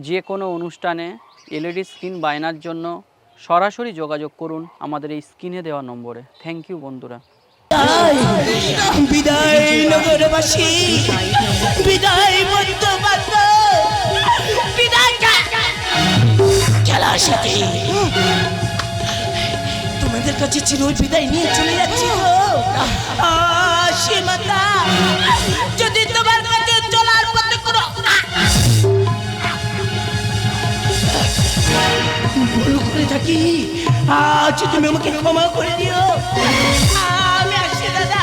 যে কোনো অনুষ্ঠানে এলইডি স্ক্রিন বায়নার জন্য সরাসরি যোগাযোগ করুন আমাদের এই স্ক্রিনে দেওয়া নম্বরে। থ্যাংক ইউ বন্ধুরা। বিদায় নগরবাসী, বিদায় বন্ধুবান্ধব, বিদায় খেলার সাথে তোমাদের কাছে চির বিদায় নিয়ে চলে যাচ্ছি গো। সীমাতা, যদি তোমার কাছে চলার পথে কোনো ভুল করে থাকি, আজ তুমি আমাকে ক্ষমা করে দিও। আমি আসছি দাদা।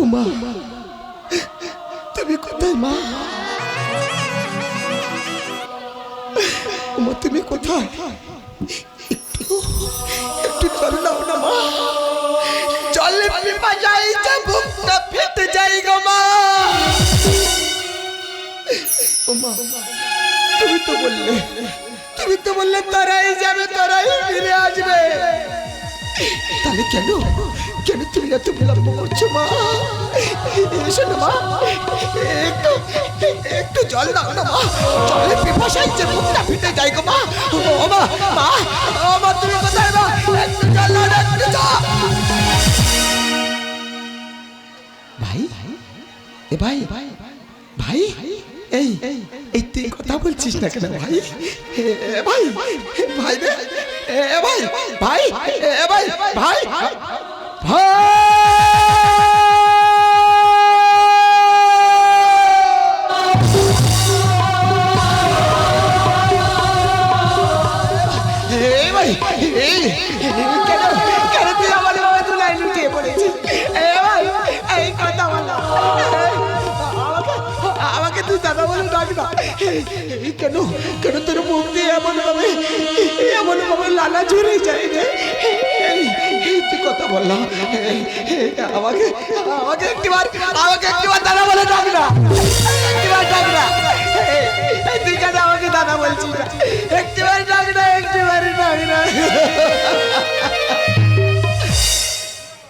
উমা, তুমি কোথায় মা? উমা তুমি কোথায়? একটু জল দাও না মা। জলে পিপা যাই, বুকটা ফেটে যাই গো মা। উমা, তুমি তো বললে তারাই যাবে, তারাই ফিরে আসবে। তাহলে কেন তুমি এত বিলম্ব করছো মা? এসো না মা, একটু জল দাও না মা। জলে পিপাসায় যে মুখটা ফেটে যায় গো মা। ও মা, মা তুমি কোথায় মা? একটু জল দাও না, একটু জল। ভাই, এ ভাই, এই তুই কথা বলছিস না কেন ভাই? ভাই রে, ভাই কেন তুই আমার তুলাই লুটিয়ে পড়েছিস? এই কথা বলো, আমাকে তুই দাদা বলে ডাক না। কেন তোর মুখ দিয়ে এমন ভাবে লালা ঝরে যায় রে? তুই কথা বললাম, আমাকে একটিবার দাদা বলে ডাক না। একটিবার ডাক না। তুই কেন আমাকে দাদা বলছিস? একটিবার ডাক না, একটিবার ডাক না।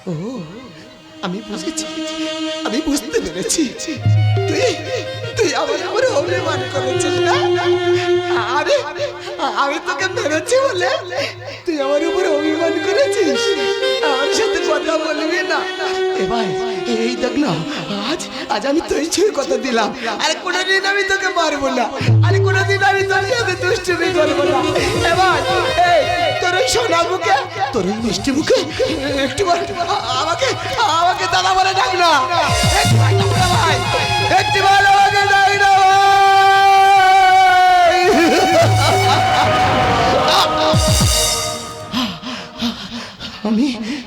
ও, আমি বুঝতে পেরেছি। তুই আমার অভিমান করেছিস না? আমি তোকে মেরেছি বলে তুই আমার উপরে অভিমান করেছিস। আমার সাথে কথা বলবি না? এ ভাই, এই দেখ না, আজ আমি তুই ছুঁয়ে কথা দিলাম, আরে কোনোদিন আমি তোকে মারবো না, আরে কোনোদিন আমি তোর সাথে দুষ্টুমি করবো না। এবার তোর ওই সোনা মুখে, তোর ওই মিষ্টি মুখে একটিবার আমাকে দাদা বলে ডাক না। ভাই, একটিবার আমাকে ডাক না।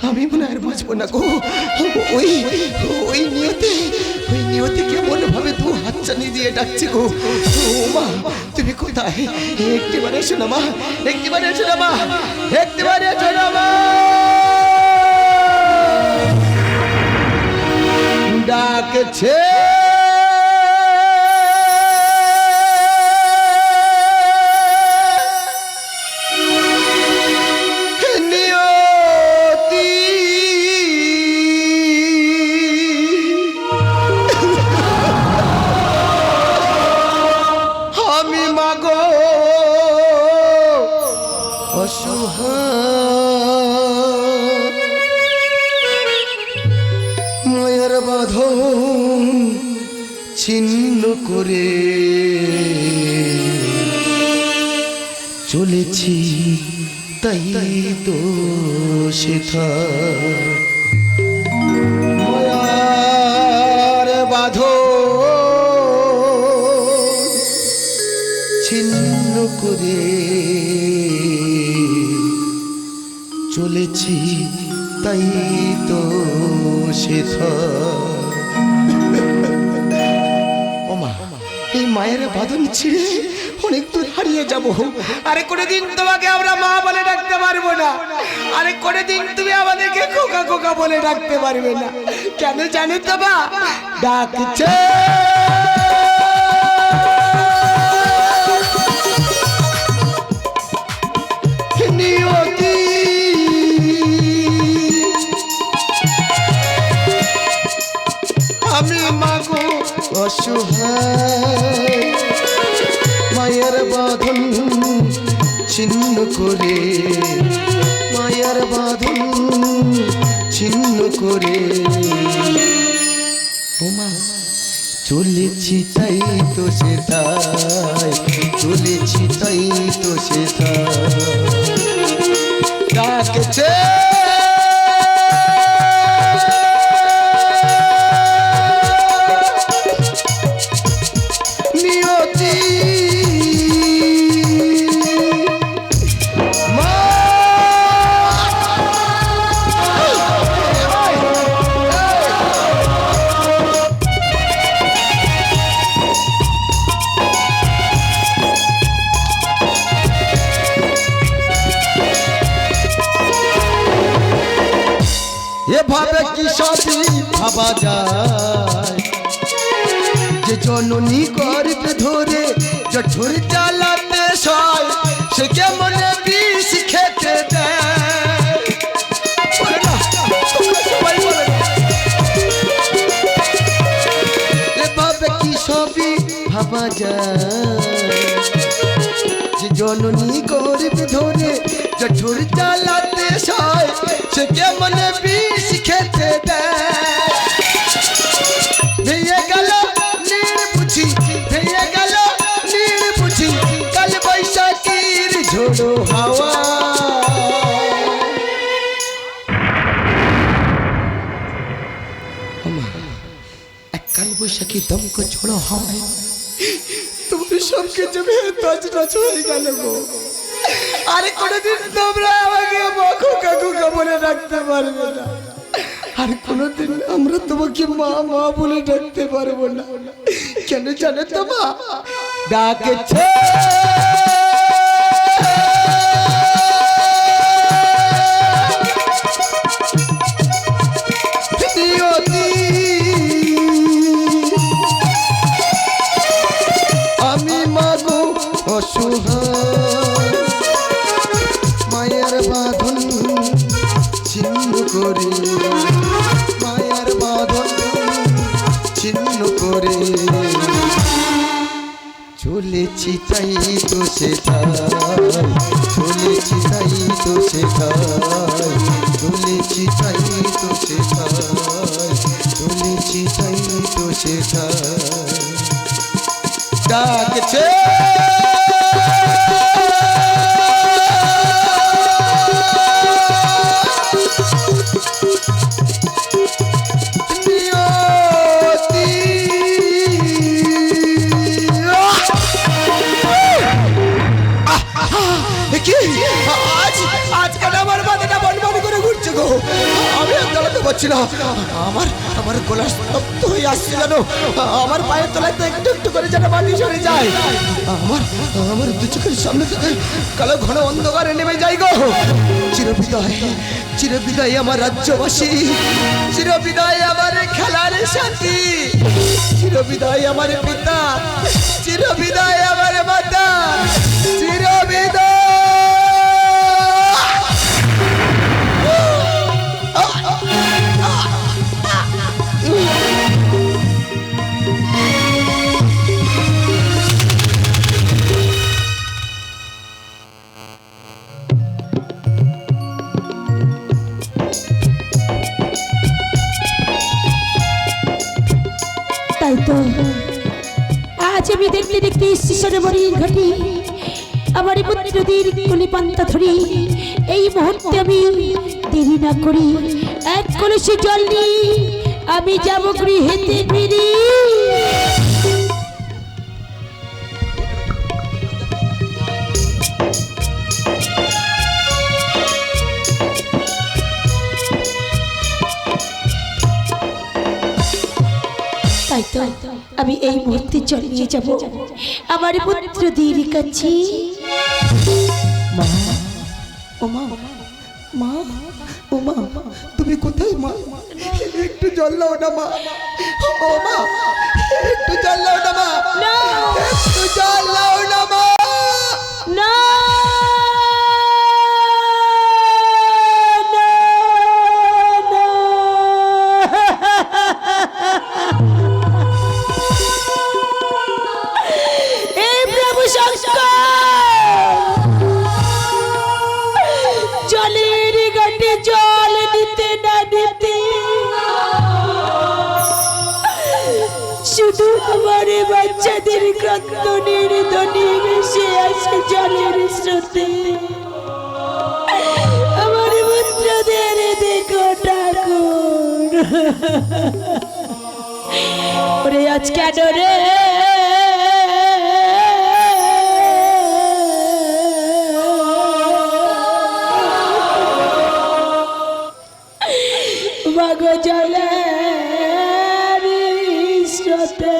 আমি মনে আর বাঁচবো না গো। ওই নিয়তে কেমন ভাবে দু হাত চানি দিয়ে ডাকছি গো। মা তুমি কোথায়? একটিবার এসো না মা, একটিবার এসো না মা, একটিবার এসো না মা। ডাকছে মায়ার বাঁধন ছিন্ন করে চলেছি, তাই তো সেথা মায়ার বাঁধন ছিন্ন করে চলেছি, তাই তো সেথা। ও মা, এই মায়ের বাঁধন ছিঁড়ে অনেক দূর হারিয়ে হারিয়ে যাব। আরে কোনোদিন তোমাকে আমরা মা বলে ডাকতে পারবো না। আরে কোনোদিন তুমি আমাদেরকে খোকা খোকা বলে ডাকতে পারবে না। কেন জানো তো মা? ডাকছে নিয়তি, আমি মাগো অসহায়, মায়ের বাঁধন ছিন্ন করে, মায়ের বাঁধন ছিন্ন করে। ওমা চলেছি তাই তো সেটাই, চলেছি তাই তো সেটাই ডাকছে নিয়তি। এভাবে কি সবই ভাবা যায় যে জননী গর্ভে ধরে জঠুর জ্বালাতে সয়, সে কেমনে বিষ খেতে দেয়। এভাবে কি সবই ভাবা যায় যে জননী গর্ভে ধরে জঠুর জ্বালাতে সয়, সে কেমনে বিষ খেতে দেয়। ভেঙে গেল নির্বুঝি, ভেঙে গেল নির্বুঝি, কাল বৈশাখীর ঝোড়ো হাওয়া। এক কাল বৈশাখী দমক ঝোড়ো হাওয়ায় তুমি সব কিছু তছনছ হয়ে গেল গো। আরে কোনোদিন তোমরা আমাকে খোকা খোকা বলে ডাকতে পারবে না। আর কোনোদিন আমরা তোমাকে মা মা বলে ডাকতে পারবো না। কেন জানো তো মা? ডাকছে নিয়তি, আমি মাগো অসহায়, মায়ের বাঁধন ছিন্ন করে, মায়ের বাঁধন ছিন্ন করে। চলেছি তাই তো সেটাই, চলেছি তাই তো সেটাই, চলেছি তাই তো সেটাই, চলেছি তাই তো সেটাই ডাকছে আজকাল আমার মাথাটা বনবন করে ঘুরছে গো। আমি আর দাঁড়াতে পারছি না। আমার গলা স্তব্ধ হয়ে আসছে জানো। আমার পায়ের তলায় তো একটু একটু করে যেন মাটি সরে যায়। আমার দু চোখের সামনে থেকে কালো ঘন অন্ধকারে নেমে যায় গো। চিরবিদায়, চিরবিদায় আমার রাজ্যবাসী, চিরবিদায় আমার খেলার সাথী, চিরবিদায় আমার পিতা, চিরবিদায় আমার মাতা, চিরবিদায়। তাই তো আজ আমি দেখতে দেখতে শিশরে মরির ঘটি আমার পুত্রদের কোলে পান্তা ধরি। এই মুহূর্তে আমি দেরি না করি এক কলসি জল নিয়ে আমি যাব গৃহেতে ফিরি। তাই তো আমি এই মুহূর্তে চলে নিয়ে যাব আমার পুত্রদের কাছে। মা ও মা মা ও মা তুমি কোথায় মা? একটু জল দাও না মা। ও মা একটু জল দাও না মা। একটু জল দাও না মা। না এই প্রভু শঙ্কর, জলের ঘাটে জল নিতে না নিতে শুধু আমার বাচ্চাদের ক্রন্দনের ধ্বনি ভেসে আসে জলের স্রোতে। আমার পুত্রদের দেখো ঠাকুর, ওরে আজ কেন রে মাগো জলের স্রোতে।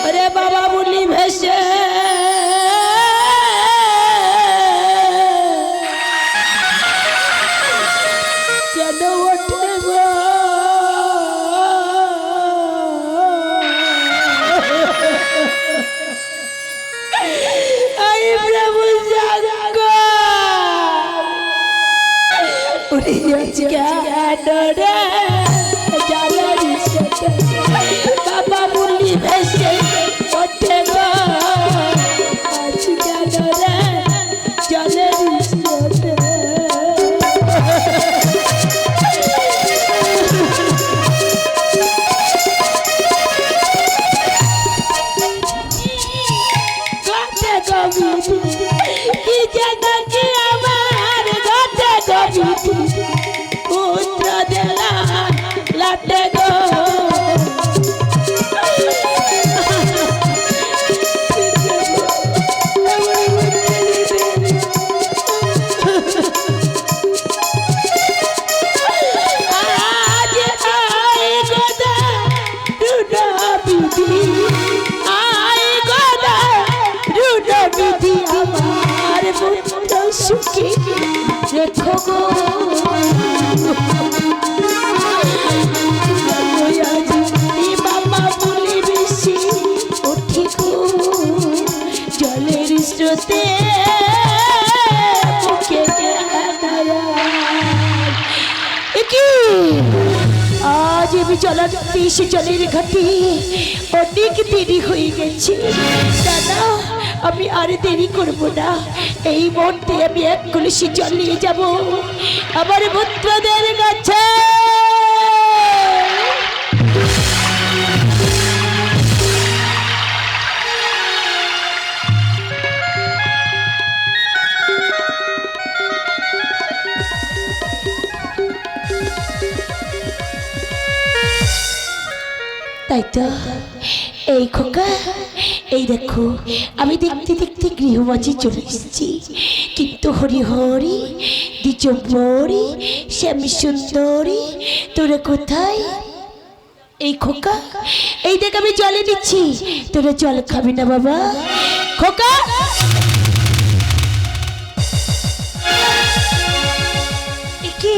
ওরে বাবা বলি ভেসে কেন ওঠে গো? আই প্রভু জাগো, ওরে আজ কেন রে জলের স্রোতে বাবা বলি ভেসে ওঠে গো? আজ কেন রে জলের স্রোতে? ঘটে গভীর কি যেন কি আমার ঘটে গভীর পুত্র দেলা লাটে গো। আজ আয় গোদা রুডা বিধি, আয় গোদা রুডা বিধি আমার পুত্র সুখী রেখো গো। বাবা বলি বেশি উঠি গো জলের স্রোতে বুকে আজ আমি চলার সে জলের ঘাটে অনেক দেরি হয়ে গেছে। দাদা আমি আর দেরি করব না, এই মুহূর্তে আমি এক কলসি জল নিয়ে যাব আমার পুত্রদের কাছে। তাই তো এই খোকা, এই দেখো আমি দেখতে দেখতে গৃহমাঝে চলে এসেছি, কিন্তু হরি হরি দ্বিজম্বরী শ্যামী সুন্দরী তোরা কোথায়? এই খোকা এই দেখ আমি জলে দিচ্ছি, তোরা জল খাবি না বাবা? খোকা কি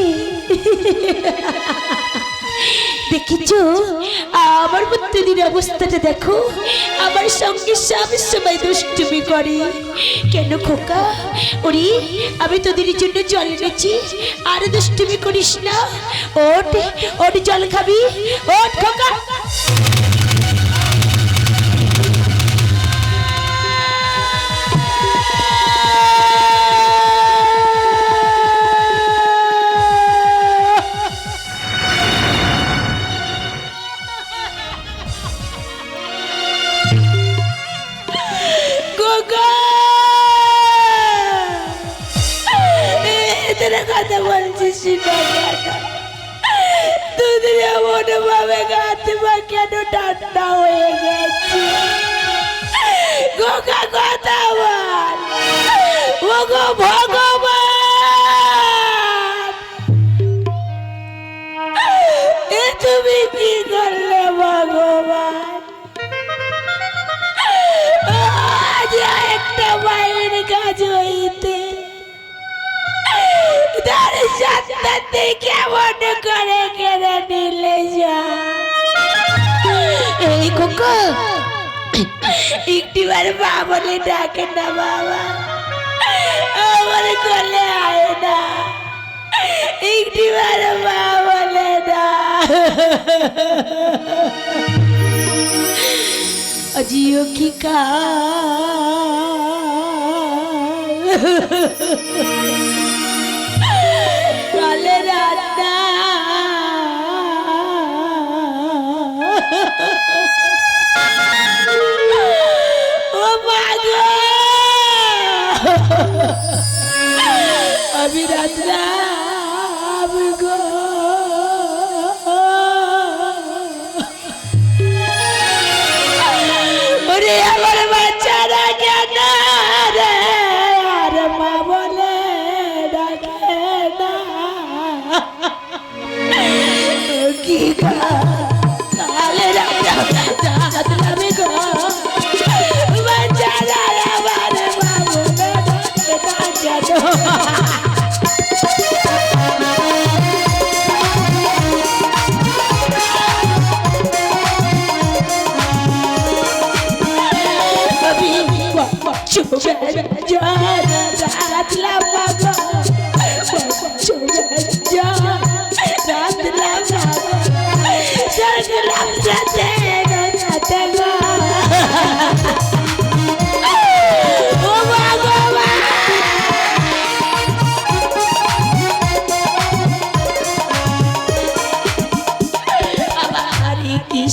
দেখেছো আমার পুত্রদের অবস্থাটা দেখো, আমার সঙ্গে সব সময় দুষ্টুমি করে কেন খোকা? ওরে আমি তোদের জন্য জল এনেছি, আর দুষ্টুমি করিস না। ওঠ ওঠ জল খাবি, ওঠ খোকা। কথা বলছিস দুদিন এমন ভাবে গাতে বা কেন ঠান্ডা হয়ে গেছে? গোকা কথা বল, ও গো ভগবান কাজ হইতে তার সাথে কেমন করে কেড়ে নিলে যা এই কোকো একটিবার মা বলে ডাকে না বাবা আমার কোলে আয় না একটিবার মা বলে না আজিও কি কালে রান্না ও মা গো আমি রাতলাম গো ওরে আমার বাচ্চারা কেন রে আর মা বলে ডাকে না ও কি কালে রাতলাম গো বাচ্চারা আমার মা বলে ডাকে না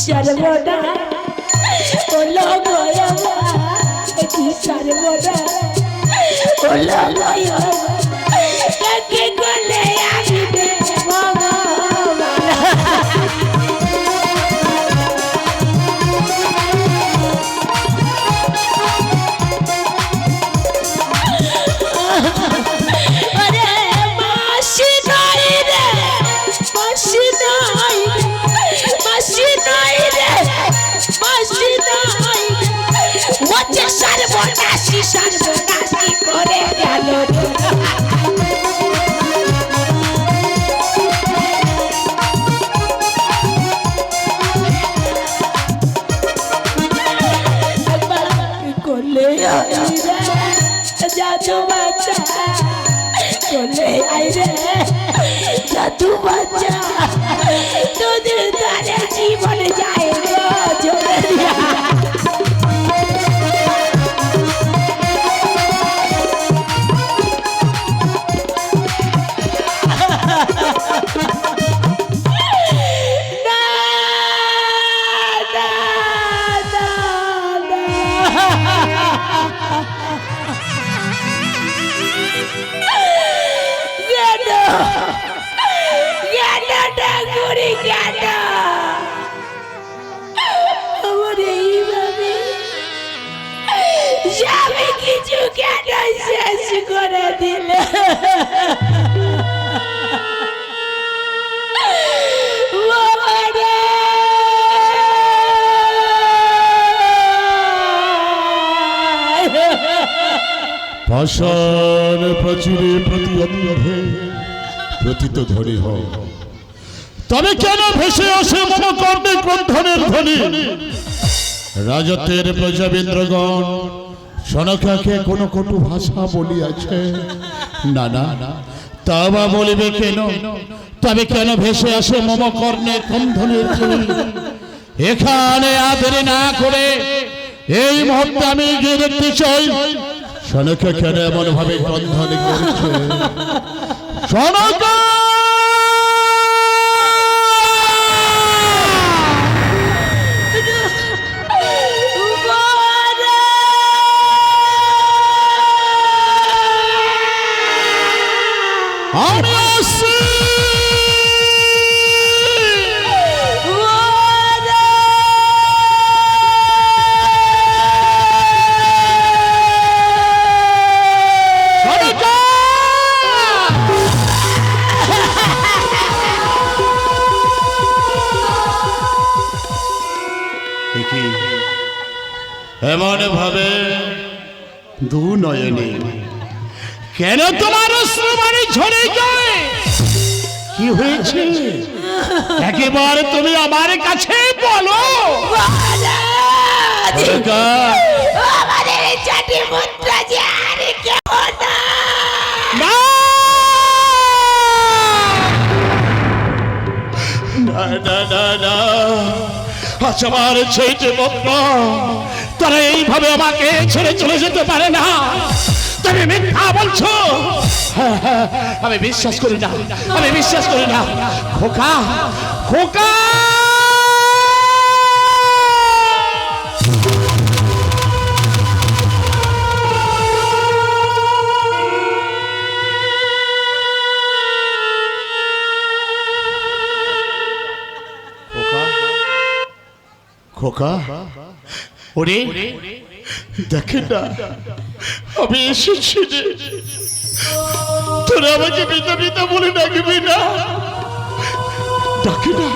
সর্বদা ওলো গোয়া কি সর্বদা ওলো গোয়া কাকে গলে আমি দেব আরে মাসি নাই রে মাসি নাই মাসি নাই রে মাসি নাই ওতে সর্বনাশী সর্বনাশী করে গেল করলে জাদু বাচ্চা করলে আইরে জাদু বাচ্চা তোদের দ্বারে জীবন যায় গো চলে কিছু কেন শেষ করে দিলে পাষাণ প্রাচীরে প্রতি অন্ধে প্রতীত ধ্বনি হয়, তবে কেন ভেসে আসে মম কর্ণে ক্রন্ধনের ধ্বনি? রাজত্বের প্রজাবেন্দ্রগণ সনকাকে কোনো কটু ভাষা বলিয়াছে, না না তা বা বলিবে কেন? তবে কেন ভেসে আসে মম কর্ণে ক্রন্ধনের ধ্বনি? এখানে আদর না করে এই মুহূর্তে আমি গিয়ে দেখতে চাই সনকা কেন এমন ভাবে ক্রন্ধন করছে। সনকা আমি আসছি। এমন ভাবে দু নয়নে কেন তোমার অশ্রুবাণী ঝরে যায়? কি হয়েছে একেবারে তুমি আমার কাছে বলো। খোকা, আমাদের চাটি পুত্র যে আর কেউ না। না না না না না, আজ আমার ছেলে পুত্র তারা এইভাবে আমাকে ছেড়ে চলে যেতে পারে না। তুমি মিথ্যা বলছো। আমি বিশ্বাস করি না, আমি বিশ্বাস করি না। খোকা, খোকা, খোকা, ওরে দেখেন না আমি এসেছি রে। তোরা আমাকে পিতা পিতা বলে ডাকবি না, ডাকে না,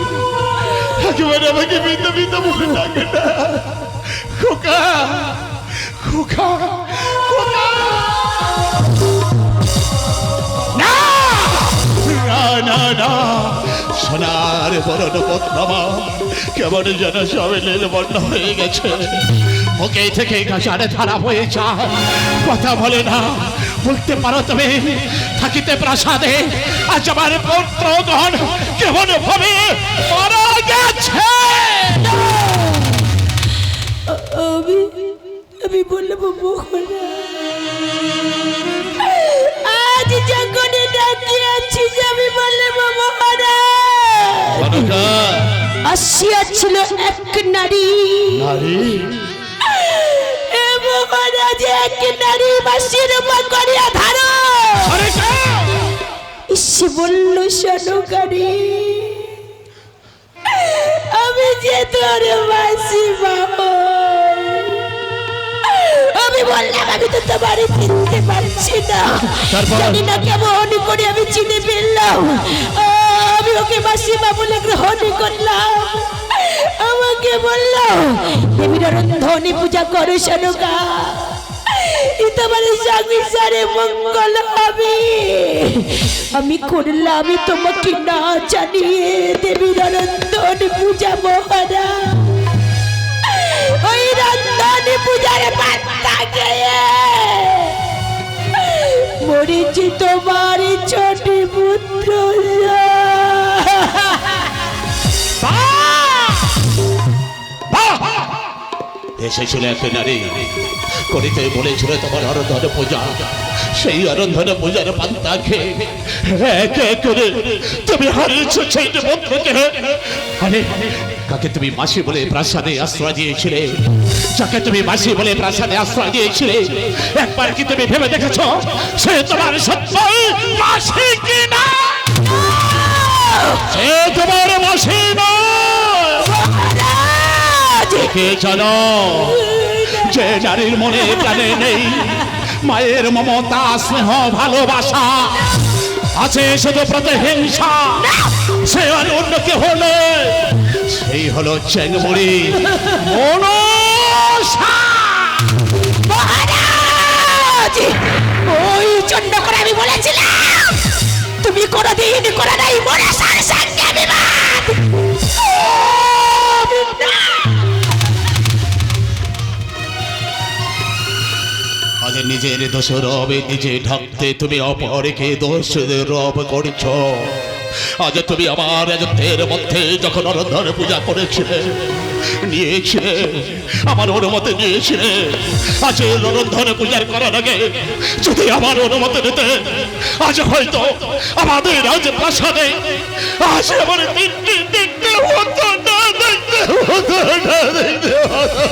একেবারে আমাকে পিতা পিতা বলে ডাকে না। খোকা, খোকা, খোকা, না না না না, সোনার বরণ পদ্মা কেমন যেন সবেলের বর্ণ হয়ে গেছে। মুখে থেকে কাঁচারে ধারা হয়ে যায়, কথা বলে না। বলতে পারো তুমি থাকিতে প্রাসাদে আজ আমার পুত্রগণ কেমন ভাবে মারা গেছে? আমি বলবো মোহনা, আজ যখন ডাকিয়াছি আমি বলবো মোহনা। আসিয়াছিল এক নারী, মহারাজ এক নারী বাসির উপর করিয়া ধারো। সে বলল সনকারী, আমি যে তোর বাসি বাবা। আমি বললাম আমি তো তোমার চিনতে পারছি না, জানি না কেমন করে আমি চিনে ফেললাম। আমি ওকে মাসিমা বলে গ্রহণ করলাম। আমাকে বলল দেবীর রন্ধনে পূজা করো সনকা, তোমার সংসারে মঙ্গল হবে। আমি করলাম আমি তোমাকে না জানিয়ে দেবীর রন্ধন পূজা। মহারা ওই রন্ধন পূজার পাত্তা গিয়ে মরেছি তোমার ছোট পুত্র। এসেছিল একটা নারী, করিতে বলেছিল তোমার অরন্ধন পূজা। সেই অরন্ধন পূজার পান্তা খেয়ে এক এক করে তুমি হারিয়েছ সেই পুত্রকে। আরে কাকে তুমি মাসি বলে প্রাসাদে আশ্রয় দিয়েছিলে? যাকে তুমি মাসি বলে প্রাসাদে আশ্রয় দিয়েছিলে, একবার কি তুমি ভেবে দেখেছ সে তোমার সত্যই মাসি কিনা? সে তোমার মাসি না। কে জানো যে নারীর মনে প্রাণে নেই মায়ের মমতা, স্নেহ, ভালোবাসা, আছে শুধু প্রতিহিংসা, সে আর অন্য কে হলে সেই হলো চেংমুড়ি মনসা। মহারাজ ওই চন্ড করে আমি বলেছিলাম তুমি কোনদিন করে নাই মনসার সঙ্গে বিবাদ। আজ নিজের দোষ রবে নিজে ঢাকতে তুমি অপরকে দোষ রব করছ। আজ তুমি আমার রাজত্বের মধ্যে যখন অরন্ধন পূজা করেছিলে, নিয়েছিলে আমার অনুমতি নিয়েছিলে। আজ অরন্ধন পূজার করার আগে যদি আমার অনুমতি নিতে, আজ হয়তো আমাদের রাজ প্রাসাদে আজ আমার দেখতে দেখতে হতো না, দেখতে হতো না, দেখতে হতো।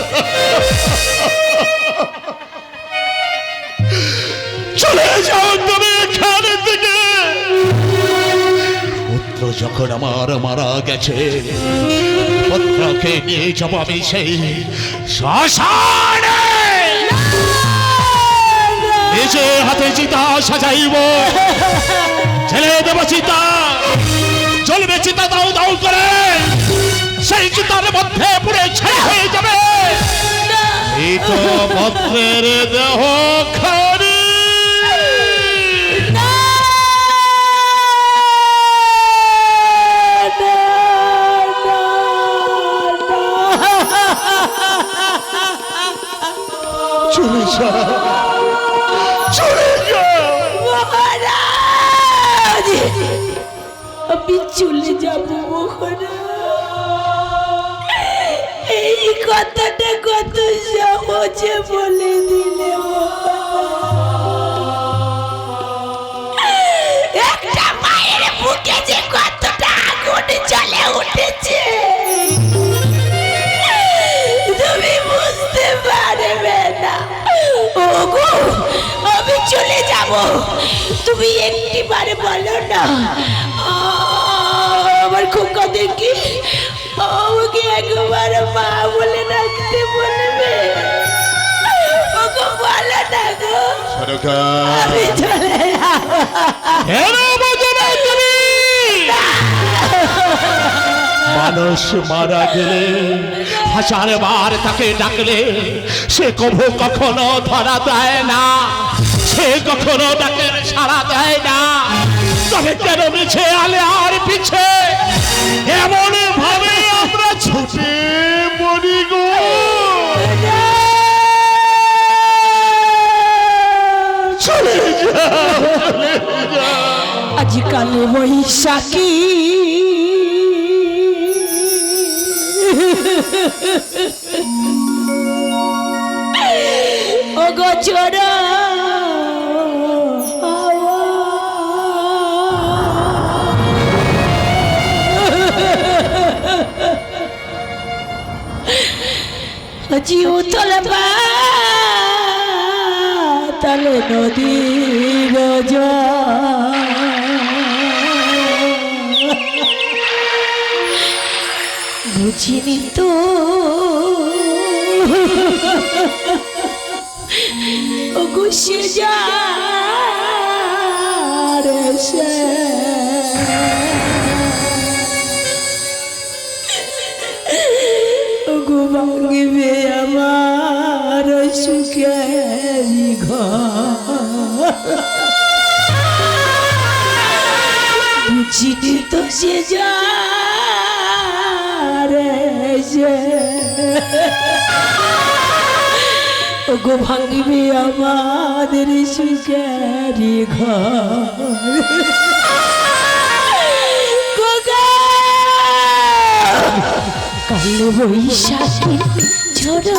চলে যাও তুমি এখান থেকে। পুত্র যখন আমার মারা গেছে, পুত্রকে নিয়ে যাব আমি সেই শ্মশানে। নিজে হাতে চিতা সাজাইব, ছেলে দেব চিতা, জ্বলবে চিতা দাও দাও করে, সেই চিতার মধ্যে পুড়ে ছাই হয়ে যাবে। এই তো পত্রের দেহ যা, চলে যা। মহারাজ, আমি চলে যাব মহারাজ। এই কথাটা কত সহজে বলে দিলে মহারাজ। একটা মায়ের বুকে যে কতটা আগুন জ্বলে উঠেছে তুমি বুঝতে পারবে না। ওগো, আমি চলে যাব, তুমি একটিবারে বলো না আমার খোকা দেখি আমাকে একবার মা বলে ডাকতে বলবে। ওগো বলো না গো, আমি চলে যাব। মানুষ মারা গেলে হাজার বার তাকে ডাকলে সে কভু কখনো ধরা দেয় না, সে কখনো ডাকে সাড়া দেয় না। তবে কেন মিছে আলে আর পিছে এমন ভাবে আমরা ছুটে মরি গো। চলে যা, চলে যা। আজকাল বৈশাখী ও গো চোরা জিও তলবা তলে নদীর বুঝিনি তো গুছে যা গো ভাঙবে আমার সুখেরি ঘর বুঝিনি তো সে যা গো ভাঙবে আমাদের সুখেরি ঘর। কাল বৈশাখী ঝড়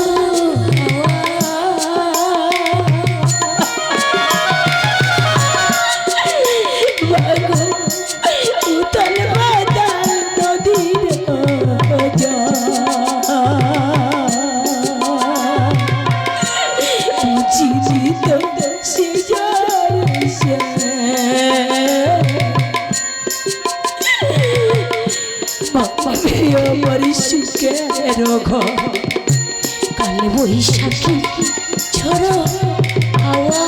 উতল বাদাল নদীর বুঝিনি তো সে আমার সুখের ঘর। কাল বৈশাখী ঝড় হাওয়া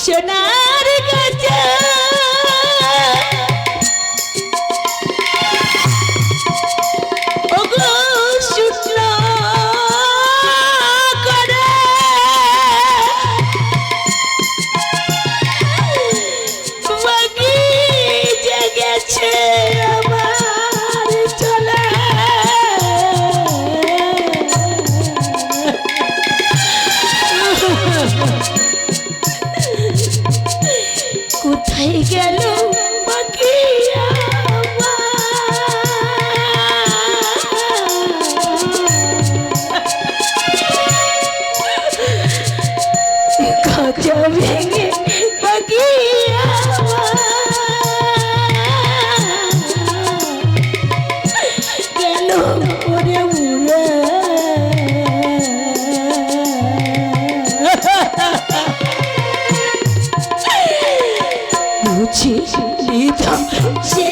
সোনার গাছে ওগো শুকনো করে বাকি জেগেছে আমার চলে কোথায় গেল বাকি খাঁচা ভেঙে বাকি গেল ওরে উড়ে বুঝি নিতাম সে